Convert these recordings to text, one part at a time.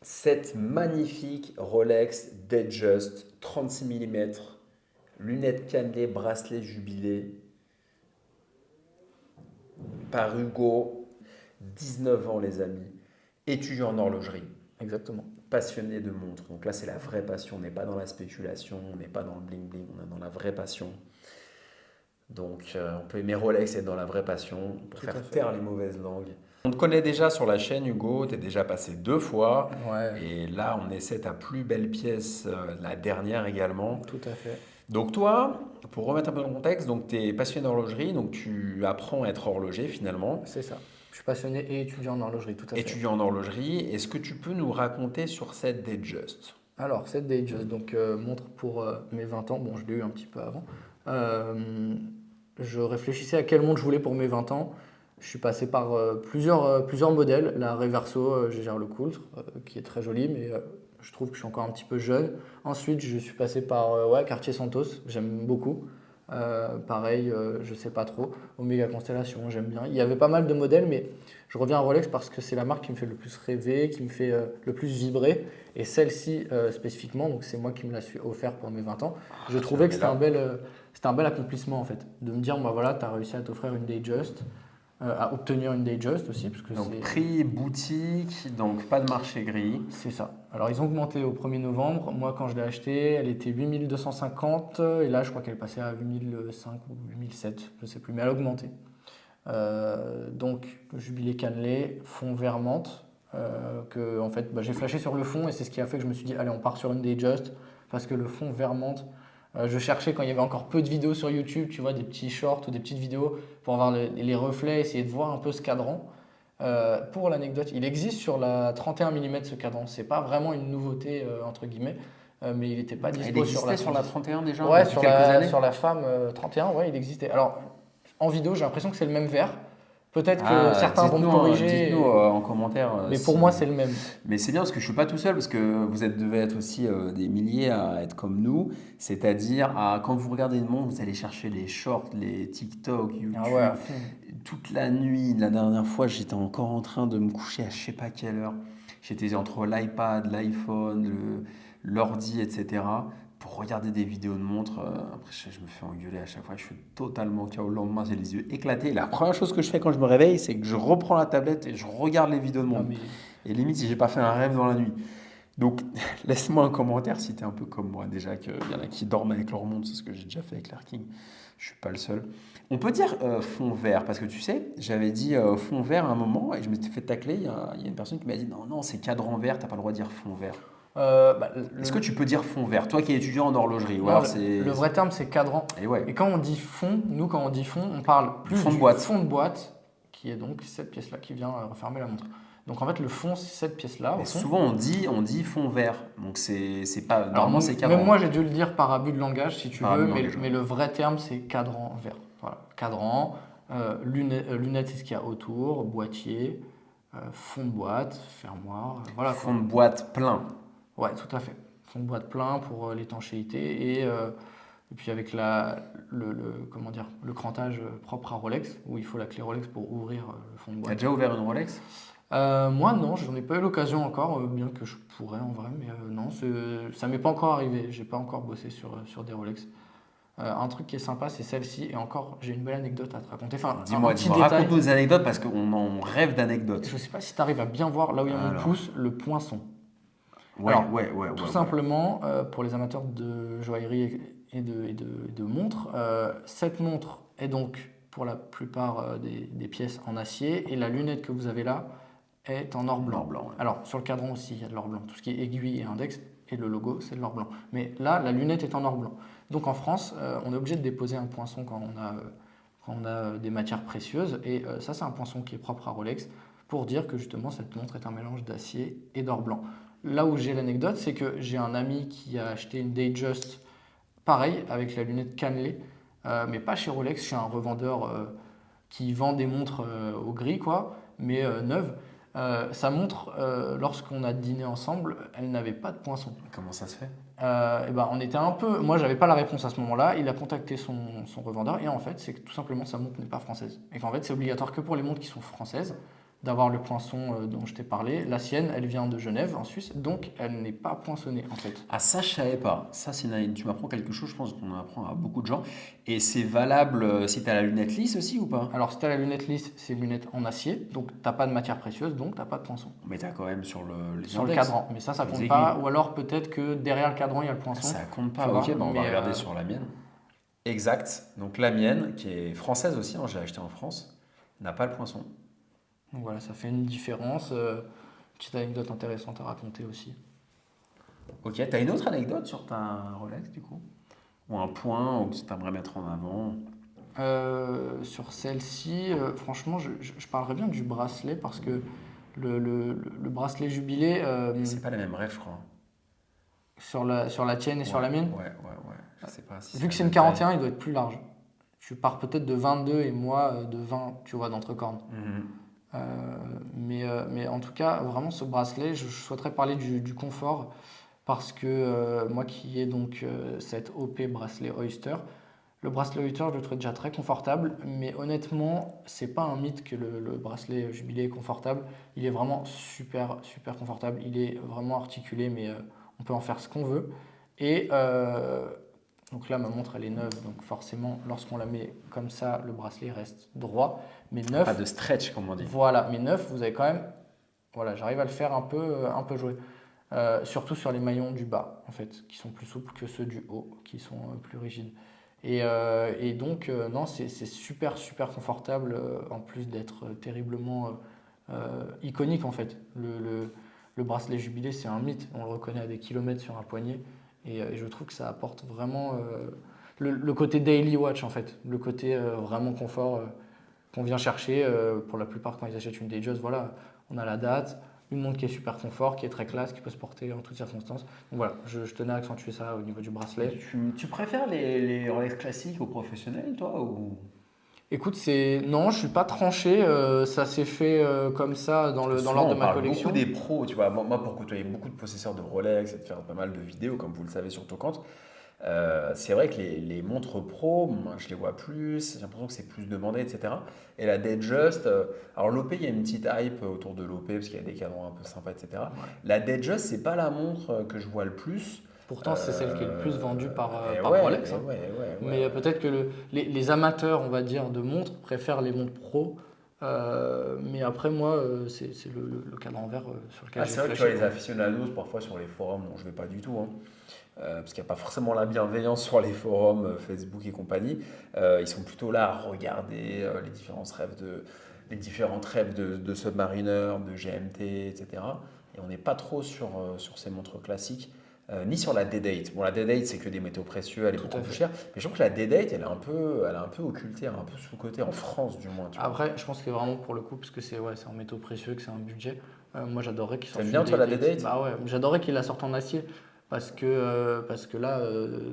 Cette magnifique Rolex Datejust 36 mm, lunettes cannelées, bracelet jubilé, par Hugo, 19 ans les amis, étudiant en horlogerie, Exactement. passionné de montres. Donc là c'est la vraie passion, on n'est pas dans la spéculation, on n'est pas dans le bling bling, on est dans la vraie passion. Donc on peut aimer Rolex et être dans la vraie passion pour Tout à faire fait. taire les mauvaises langues. On te connaît déjà sur la chaîne Hugo, tu es déjà passé 2 fois. Ouais, Et là on essaie ta plus belle pièce, la dernière également. tout à fait. Donc toi, pour remettre un peu dans le contexte, donc tu es passionné d'horlogerie, donc tu apprends à être horloger finalement, C'est ça. Je suis passionné et étudiant en horlogerie, tout à fait. étudiant en horlogerie. Est-ce que tu peux nous raconter sur cette Datejust? Alors, cette Datejust, donc montre pour mes 20 ans. Bon, je l'ai eu un petit peu avant. Euh, je réfléchissais à quelle montre je voulais pour mes 20 ans. Je suis passé par plusieurs modèles. La Reverso, Gégère Lecoultre, qui est très jolie, mais je trouve que je suis encore un petit peu jeune. Ensuite, je suis passé par ouais, Cartier Santos, j'aime beaucoup. Pareil, je sais pas trop. Omega Constellation, j'aime bien. Il y avait pas mal de modèles, mais je reviens à Rolex parce que c'est la marque qui me fait le plus rêver, qui me fait le plus vibrer. Et celle-ci spécifiquement, donc c'est moi qui me la suis offert pour mes 20 ans. Je Tiens, trouvais que mais là, c'était un bel accomplissement en fait. De me dire, bah voilà, tu as réussi à t'offrir une Datejust, à obtenir une Datejust aussi, parce que donc prix boutique, donc pas de marché gris. c'est ça. Alors ils ont augmenté au 1er novembre. Moi quand je l'ai achetée, elle était 8250 et là je crois qu'elle est passée à 8005 ou 8007, je sais plus, mais elle a augmenté. Donc jubilé cannelé, fond vert menthe, que en fait bah, j'ai flashé sur le fond et c'est ce qui a fait que je me suis dit allez on part sur une Datejust parce que le fond vert menthe, je cherchais quand il y avait encore peu de vidéos sur YouTube, tu vois, des petits shorts ou des petites vidéos pour avoir les reflets, essayer de voir un peu ce cadran. Pour l'anecdote, il existe sur la 31 mm ce cadran. C'est pas vraiment une nouveauté entre guillemets, mais il n'était pas Il dispo sur la existait sur la 36. 31 déjà, Ouais, depuis quelques années? sur la femme 31, ouais, il existait. Alors en vidéo, j'ai l'impression que c'est le même verre. Peut-être que Ah, certains vont me dites-nous corriger, en commentaire mais pour moi si. c'est le même. Mais c'est bien parce que je suis pas tout seul, parce que vous êtes, devez être aussi des milliers à être comme nous. C'est-à-dire, quand vous regardez une montre, vous allez chercher les shorts, les TikTok, Ah ouais, à YouTube, fond. toute la nuit. La dernière fois, j'étais encore en train de me coucher à je sais pas quelle heure. J'étais entre l'iPad, l'iPhone, l'ordi, etc. pour regarder des vidéos de montres. Après, je me fais engueuler à chaque fois. Je suis totalement KO. Le lendemain, j'ai les yeux éclatés. Et la première chose que je fais quand je me réveille, c'est que je reprends la tablette et je regarde les vidéos de Non montres. mais Et limite, si j'ai pas fait un rêve dans la nuit. Donc, laisse-moi un commentaire si tu es un peu comme moi. Déjà qu'il y en a qui dorment avec leur montre, c'est ce que j'ai déjà fait avec l'Air King. Je suis pas le seul. On peut dire fond vert, parce que tu sais, j'avais dit fond vert à un moment et je m'étais fait tacler. Il y a une personne qui m'a dit non, non, c'est cadran vert, t'as pas le droit de dire fond vert. bah, Est-ce que tu peux dire fond vert, toi qui es étudiant en horlogerie? Ou non, alors le vrai terme c'est cadran. Et ouais, Et quand on dit fond, nous quand on dit fond, on parle du plus fond de du boîte. fond de boîte, qui est donc cette pièce-là qui vient refermer la montre. Donc en fait le fond c'est cette pièce-là au Mais fond. souvent on dit fond vert. Donc c'est pas. Alors Normalement c'est même cadran. moi j'ai dû le dire par abus de langage si tu Par abus veux, de langage, ouais. mais le vrai terme c'est cadran vert. Voilà, cadran, lunettes c'est ce qu'il y a autour, boîtier, fond de boîte, fermoir, voilà Fond quoi. de boîte plein. Ouais, tout à fait. Fond de boîte plein pour l'étanchéité et puis avec comment dire, le crantage propre à Rolex où il faut la clé Rolex pour ouvrir le fond de T'as boîte. déjà ouvert une Rolex? Moi non, j'en ai pas eu l'occasion encore, bien que je pourrais en vrai, mais non, ça m'est pas encore arrivé. J'ai pas encore bossé sur des Rolex. Un truc qui est sympa, c'est celle-ci. Et encore, j'ai une belle anecdote à te raconter. Enfin, un Dis-moi, petit dis-moi, détail. raconte-nous des anecdotes parce qu'on en rêve d'anecdotes. Je sais pas si tu arrives à bien voir là où il y a mon Alors, pouce, le poinçon. ouais, Alors, ouais, ouais, tout ouais, ouais. simplement, pour les amateurs de joaillerie et de montres, cette montre est donc pour la plupart des pièces en acier et la lunette que vous avez là est en or En or blanc. blanc, ouais. Alors, sur le cadran aussi, il y a de l'or blanc. Tout ce qui est aiguille et index et le logo, c'est de l'or blanc. Mais là, la lunette est en or blanc. Donc en France, on est obligé de déposer un poinçon quand on a des matières précieuses. Et ça, c'est un poinçon qui est propre à Rolex pour dire que justement, cette montre est un mélange d'acier et d'or blanc. Là où j'ai l'anecdote, c'est que j'ai un ami qui a acheté une Datejust, pareil, avec la lunette cannelée, mais pas chez Rolex, chez un revendeur qui vend des montres au gris, quoi, mais neuves. Sa montre, lorsqu'on a dîné ensemble, elle n'avait pas de poinçon. Comment ça se fait? Et ben, on était un peu. Moi, j'avais pas la réponse à ce moment-là. Il a contacté son revendeur et en fait, c'est que tout simplement sa montre n'est pas française. Et qu'en fait, c'est obligatoire que pour les montres qui sont françaises. d'avoir le poinçon dont je t'ai parlé. La sienne, elle vient de Genève, en Suisse, donc elle n'est pas poinçonnée en fait. Ah, ça, je savais pas. Ça, tu m'apprends quelque chose, je pense qu'on apprend à beaucoup de gens. Et c'est valable si tu as la lunette lisse aussi ou pas? Alors, si tu as la lunette lisse, c'est une lunette en acier, donc t'as pas de matière précieuse, donc t'as pas de poinçon. Mais tu as quand même sur les Sur le index, cadran, mais ça les compte aiguilles. pas. Ou alors peut-être que derrière le cadran, il y a le Ah, poinçon, ça compte tu pas. vois. Ok, bah, on va Mais regarder sur la mienne. Exact. Donc la mienne, qui est française aussi, hein, j'ai acheté en France, n'a pas le poinçon. donc voilà, ça fait une différence. Petite anecdote intéressante à raconter aussi. Ok, tu as une autre anecdote sur ta Rolex du coup? Ou un point que tu aimerais mettre en avant? Sur celle-ci, franchement, je parlerais bien du bracelet parce que le bracelet jubilé, C'est pas les mêmes rêves, je crois. sur la tienne et Ouais, sur la mienne, ouais. Je sais pas si c'est vu que la c'est une même taille. 41, il doit être plus large. Tu pars peut-être de 22 et moi de 20, tu vois, d'entrecorne. Mhm. Mais en tout cas, vraiment, ce bracelet, je souhaiterais parler du confort parce que moi qui ai donc cette OP bracelet Oyster, le bracelet Oyster, je le trouve déjà très confortable, mais honnêtement, c'est pas un mythe que le bracelet Jubilé est confortable. Il est vraiment super, super confortable. Il est vraiment articulé, mais on peut en faire ce qu'on veut. Et donc là, ma montre, elle est neuve, donc forcément, lorsqu'on la met comme ça, le bracelet reste droit. Mais Pas neuf, de stretch, comme on dit. voilà, mais neuf, vous avez quand même, voilà, j'arrive à le faire un peu jouer. Surtout sur les maillons du bas, en fait, qui sont plus souples que ceux du haut, qui sont plus rigides. Et donc, non, c'est super, super confortable, en plus d'être terriblement iconique, en fait. Le bracelet jubilé, c'est un mythe, on le reconnaît à des kilomètres sur un poignet, et je trouve que ça apporte vraiment le côté daily watch, en fait, le côté vraiment confort qu'on vient chercher pour la plupart quand ils achètent une Datejust. Voilà, on a la date, une montre qui est super confort, qui est très classe, qui peut se porter en toutes circonstances. Donc voilà, je tenais à accentuer ça au niveau du Et bracelet. tu préfères les Rolex classiques aux professionnels, toi ou... Écoute, non, je suis pas tranché. Ça s'est fait comme ça Parce que dans souvent, l'ordre de on ma parle beaucoup collection. des pros, tu vois. Moi, pour côtoyer beaucoup de possesseurs de Rolex et de faire pas mal de vidéos, comme vous le savez sur ton compte, c'est vrai que les montres pro, moi, je les vois plus, j'ai l'impression que c'est plus demandé, etc. Et la Datejust, alors l'OP, il y a une petite hype autour de l'OP parce qu'il y a des cadrans un peu sympas, etc. Ouais. La Datejust, c'est pas la montre que je vois le plus. Pourtant, c'est celle qui est le plus vendue Et par ouais, Rolex, et hein. ouais, et ouais, ouais, Mais ouais. peut-être que les amateurs, on va dire, de montres préfèrent les montres pro. Mais après, moi, c'est le cadre en verre sur lequel Ah, j'ai c'est vrai que tu vois flashé, les quoi. aficionados, parfois sur les forums, dont je vais pas du tout, hein, parce qu'il n'y a pas forcément la bienveillance sur les forums Facebook et compagnie. Ils sont plutôt là à regarder les différentes rêves de Submariner, de GMT, etc. Et on n'est pas trop sur ces montres classiques, ni sur la D-Date. Bon, la D-Date, c'est que des métaux précieux, elle est Tout beaucoup à plus fait. chère. Mais je trouve que la D-Date, elle est un peu occultée, elle est un peu sous-cotée, en France du moins, tu vois. Après, je pense que vraiment pour le coup, parce que c'est ouais, c'est un métaux précieux, que c'est un budget, moi j'adorerais qu'ils T'aimes sortent une bien toi la Day-Date. D-Date? Bah ouais, j'adorerais qu'ils la sortent en acier. Parce que là,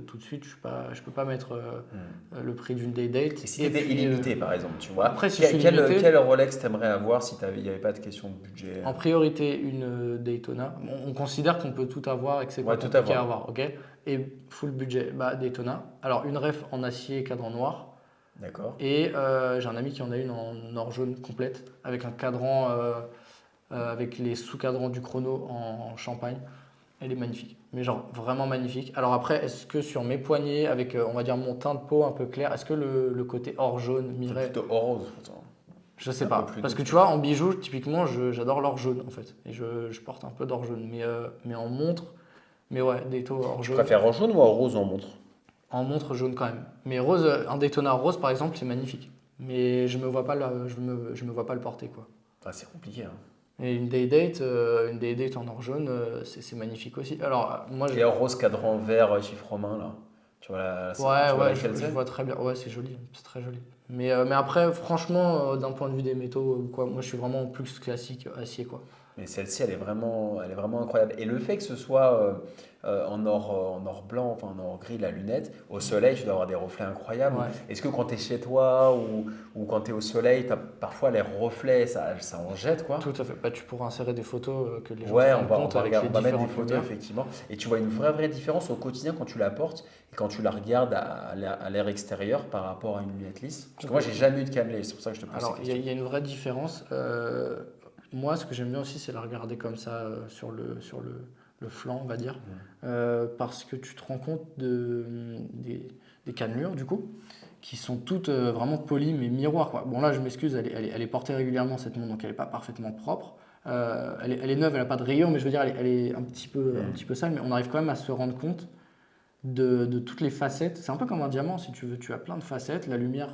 tout de suite, je peux pas mettre Hmm. le prix d'une Et Day-Date. si tu Et étais puis, illimité, par exemple, tu vois, après, si je suis limité, quel Rolex t'aimerais avoir si il n'y avait pas de question de budget? en priorité, une Daytona. On considère qu'on peut tout avoir et que c'est pas Ouais, tout compliqué à avoir. avoir, ok? Et full budget, bah Daytona. Alors, une ref en acier, cadran noir. D'accord. Et j'ai un ami qui en a une en or jaune complète, avec un cadran, avec les sous-cadrans du chrono en champagne. Elle est magnifique, mais genre vraiment magnifique. Alors après, est-ce que sur mes poignets, avec on va dire mon teint de peau un peu clair, est-ce que le côté or jaune C'est m'irait? plutôt or rose, pourtant. Je sais Un peu pas. plus Parce que doux. tu vois, en bijoux, typiquement, j'adore l'or jaune en fait. Et je porte un peu d'or jaune. Mais en montre, mais ouais, Dayto or Tu jaune. préfères en jaune ou en rose en montre? En montre jaune quand même. Mais rose, un Daytona rose par exemple, c'est magnifique. Mais je me vois pas je me vois pas le porter quoi. Ah, c'est compliqué, hein. Et une Day-Date en or jaune, c'est magnifique aussi. Alors, moi, Et en rose cadran vert chiffre romain, là. ouais, Tu vois ouais, laquelle je c'est? vois très bien. Ouais, c'est joli, c'est très joli. Mais après, franchement, d'un point de vue des métaux ou quoi, moi, je suis vraiment plus classique acier, quoi. Mais celle-ci, elle est vraiment incroyable. Et le fait que ce soit en or blanc, enfin en or gris, la lunette, au soleil, tu dois avoir des reflets incroyables. Ouais, Est-ce que quand tu es chez toi ou quand tu es au soleil, parfois les reflets, ça en jette, tout quoi? à fait. Bah, tu pourras insérer des photos que les gens se Ouais, rendent compte avec les on va mettre des différentes photos, lumières. effectivement. Et tu vois une vraie différence au quotidien quand tu la portes et quand tu la regardes à l'air extérieur par rapport à une lunette lisse. Parce que moi, j'ai Complètement. jamais eu de cannelé, c'est pour ça que je te pose ces Alors, questions. il y a une vraie différence. moi, ce que j'aime bien aussi, c'est la regarder comme ça sur le flanc, on va dire, parce que tu te rends compte des cannelures, du coup, qui sont toutes vraiment polies, mais miroirs, quoi. Bon, là, je m'excuse, elle est portée régulièrement, cette montre, donc elle n'est pas parfaitement propre. Elle est neuve, elle n'a pas de rayures, mais je veux dire, elle est un petit peu sale, mais on arrive quand même à se rendre compte de toutes les facettes. C'est un peu comme un diamant, si tu veux. Tu as plein de facettes. La lumière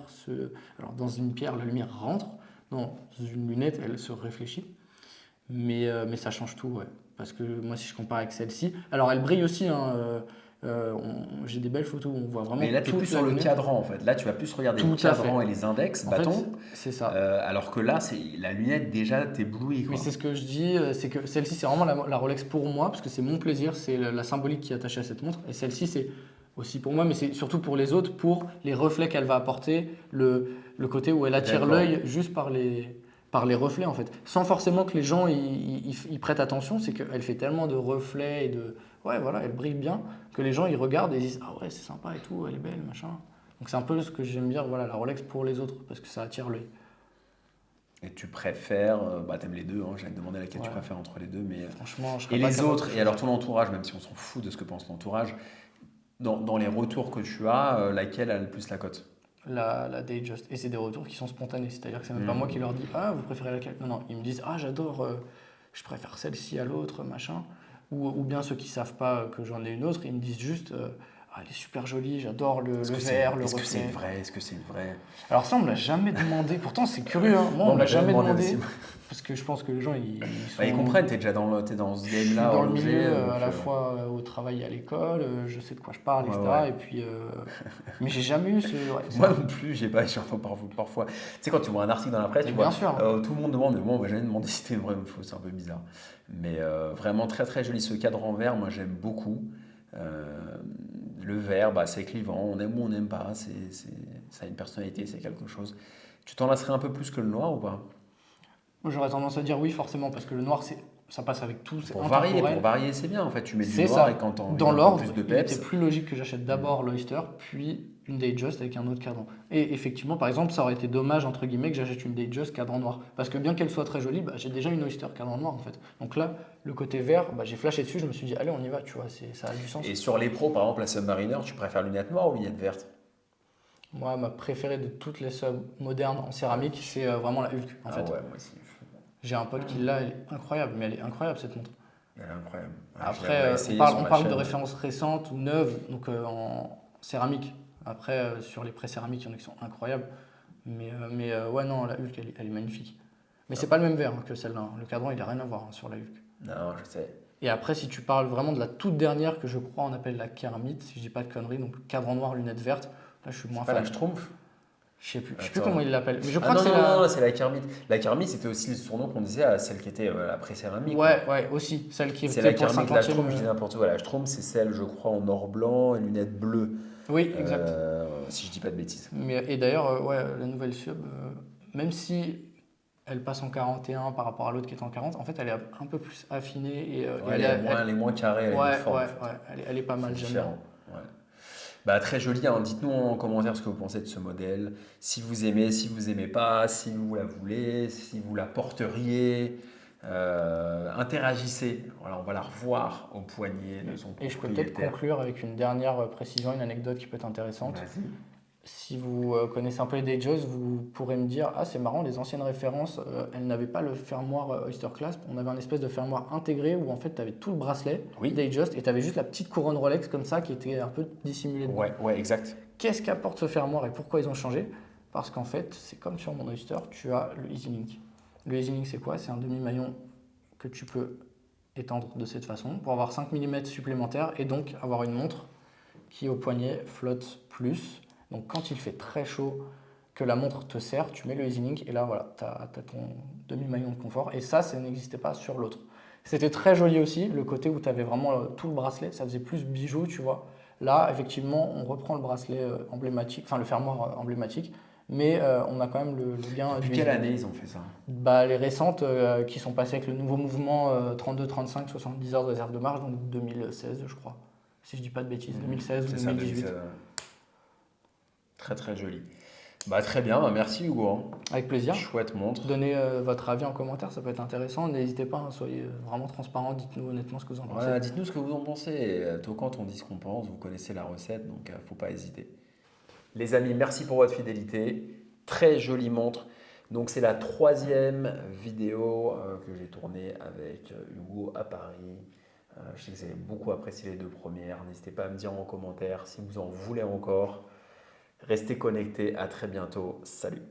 Alors, dans une pierre, la lumière rentre. Dans une lunette, elle se réfléchit. Mais ça change tout, ouais. Parce que moi, si je compare avec celle-ci. Alors, elle brille aussi, hein. J'ai des belles photos où on voit vraiment Mais là, tu es plus toute la sur le lunette. cadran en fait. Là, tu vas plus regarder le Tout à cadran fait. et les index, En fait, bâtons. c'est ça. Alors que là, c'est la lunette déjà t'éblouit Mais quoi. c'est ce que je dis, c'est que celle-ci, c'est vraiment la Rolex pour moi, parce que c'est mon plaisir, c'est la symbolique qui est attachée à cette montre. Et celle-ci, c'est aussi pour moi, mais c'est surtout pour les autres, pour les reflets qu'elle va apporter, le côté où elle attire D'accord. l'œil juste par les reflets, en fait. Sans forcément que les gens y prêtent attention, c'est qu'elle fait tellement de reflets et de. Ouais, voilà, elle brille bien, que les gens ils regardent et ils disent ah ouais, c'est sympa et tout, elle est belle, machin. Donc c'est un peu ce que j'aime dire, voilà, la Rolex pour les autres, parce que ça attire l'œil. Et tu préfères, t'aimes les deux, hein, j'allais te demander laquelle tu Ouais. préfères entre les deux, mais. Franchement, je Et serais pas les capable de autres, et choisir. alors ton entourage, même si on s'en fout de ce que pense l'entourage, dans les retours que tu as, laquelle a le plus la cote? La Datejust. Et c'est des retours qui sont spontanés. C'est-à-dire que c'est même pas moi qui Hmm. leur dis ah, vous préférez laquelle? Non, non, ils me disent ah, j'adore, je préfère celle-ci à l'autre, machin. Ou bien ceux qui savent pas que j'en ai une autre, ils me disent juste ah, elle est super jolie, j'adore le vert, le Est-ce que c'est une reflet. vraie? Est-ce que c'est une vraie? Alors ça, on me l'a jamais demandé. Pourtant, c'est curieux, hein. Moi, Moi, on on me m'a l'a jamais jamais demandé demandé. aussi. Parce que je pense que les gens, ils Bah, ils sont. comprennent, t'es dans ce Je suis game-là, dans le milieu horloger, à donc. la fois au travail et à l'école, je sais de quoi je parle, Ouais, etc. ouais. Et puis, mais j'ai jamais eu ce. Ouais, Moi non plus, j'entends parfois. Tu sais, quand tu vois un article dans la presse, Mais tu bien vois, sûr. tout le monde demande, mais moi, on m'a jamais demandé si c'était vrai ou faux, c'est un peu bizarre. Mais vraiment très très joli ce cadre en verre, moi j'aime beaucoup. Euh, le verre, c'est clivant, on aime ou on n'aime pas, ça a une personnalité, c'est quelque chose. Tu t'en lasserais un peu plus que le noir ou pas? Moi, j'aurais tendance à dire oui, forcément, parce que le noir, ça passe avec tout, c'est Pour intemporel. varier, c'est bien en fait. Tu mets du C'est noir et ça. quand t'as envie Dans d'un peu l'ordre, plus de il était peps. plus logique que j'achète d'abord l'Oyster, puis une Datejust avec un autre cadran. Et effectivement, par exemple, ça aurait été dommage, entre guillemets, que j'achète une Datejust cadran noir. Parce que bien qu'elle soit très jolie, j'ai déjà une Oyster cadran noir, en fait. Donc là, le côté vert, j'ai flashé dessus, je me suis dit, allez, on y va, tu vois, ça a du sens. Et sur les pros, par exemple, la Submariner, tu préfères lunettes noires ou lunettes vertes? Moi, ma préférée de toutes les subs modernes en céramique, c'est vraiment la Hulk, en Ah fait. ouais, moi aussi. J'ai un pote qui l'a, elle est incroyable, mais elle est incroyable, cette montre. Elle est incroyable. Ouais, je Après, l'aimerais on essayer parle, sur on la parle de chaîne. références récentes ou neuves, donc en céramique. Après, sur les pré-céramiques, il y en a qui sont incroyables. Mais ouais, non, la Hulk, elle est magnifique. Mais c'est pas le même verre que celle-là, hein. Le cadran, il n'a rien à voir, hein, sur la Hulk. Non, je sais. Et après, si tu parles vraiment de la toute dernière que je crois on appelle la Kermit, si je dis pas de conneries, donc cadran noir, lunettes vertes, là je suis moins Pas la fan. Schtroumpf? Je sais plus Attends. comment il l'appelle. Mais je Ah crois que non, c'est non, la. non, c'est la Kermit. La Kermit, c'était aussi le surnom qu'on disait à celle qui était la pré-céramique, quoi. Ouais, ouais, aussi, celle qui C'est était la pour le Kermit, la 50e. Schtroumpf, je dis n'importe quoi. La Schtroumpf, c'est celle, je crois, en or blanc et lunettes bleues, Oui, exact. si je dis pas de bêtises. Et d'ailleurs, ouais, la nouvelle sub, même si elle passe en 41 par rapport à l'autre qui est en 40, en fait, elle est un peu plus affinée et Ouais, elle est moins carrée, elle est ouais, difforme, ouais, en fait. ouais, elle est pas C'est mal, j'aime bien. différent. Ouais. Très joli, hein. Dites-nous en commentaire ce que vous pensez de ce modèle. Si vous aimez, si vous aimez pas, si vous la voulez, si vous la porteriez. Interagissez. Voilà, on va la revoir au poignet de son Et je peux peut-être propriétaire. conclure avec une dernière précision, une anecdote qui peut être intéressante. Vas-y. Si vous connaissez un peu les Datejust, vous pourrez me dire ah, c'est marrant, les anciennes références, elles n'avaient pas le fermoir Oyster Clasp. On avait un espèce de fermoir intégré où en fait tu avais tout le bracelet Oui. Datejust et tu avais juste la petite couronne Rolex comme ça qui était un peu dissimulée dedans. Ouais, exact. Qu'est-ce qu'apporte ce fermoir et pourquoi ils ont changé? Parce qu'en fait, c'est comme sur mon Oyster, tu as le EasyLink. Le EasyLink, c'est quoi? C'est un demi-maillon que tu peux étendre de cette façon pour avoir 5 mm supplémentaires et donc avoir une montre qui au poignet flotte plus. Donc quand il fait très chaud, que la montre te serre, tu mets le EasyLink et là voilà, tu as ton demi-maillon de confort. Et ça n'existait pas sur l'autre. C'était très joli aussi, le côté où tu avais vraiment tout le bracelet, ça faisait plus bijou, tu vois. Là, effectivement, on reprend le bracelet emblématique, enfin le fermoir emblématique, mais on a quand même le gain Depuis du quelle EasyLink. année ils ont fait ça? Les récentes qui sont passées avec le nouveau mouvement 32, 35, 70 heures de réserve de marge, donc 2016, je crois. Si je dis pas de bêtises, 2016 ou C'est ça, 2018. Très très joli. Bah, très bien, bah, merci Hugo, hein. Avec plaisir. Chouette montre. Donnez votre avis en commentaire, ça peut être intéressant. N'hésitez pas, hein, soyez vraiment transparent, dites-nous honnêtement ce que vous en pensez. Voilà, dites-nous ce que vous en pensez. Tocant, on dit ce qu'on pense, vous connaissez la recette, donc faut pas hésiter. Les amis, merci pour votre fidélité. Très jolie montre. Donc c'est la troisième vidéo que j'ai tournée avec Hugo à Paris. Je sais que vous avez beaucoup apprécié les deux premières. N'hésitez pas à me dire en commentaire si vous en voulez encore. Restez connectés. À très bientôt. Salut.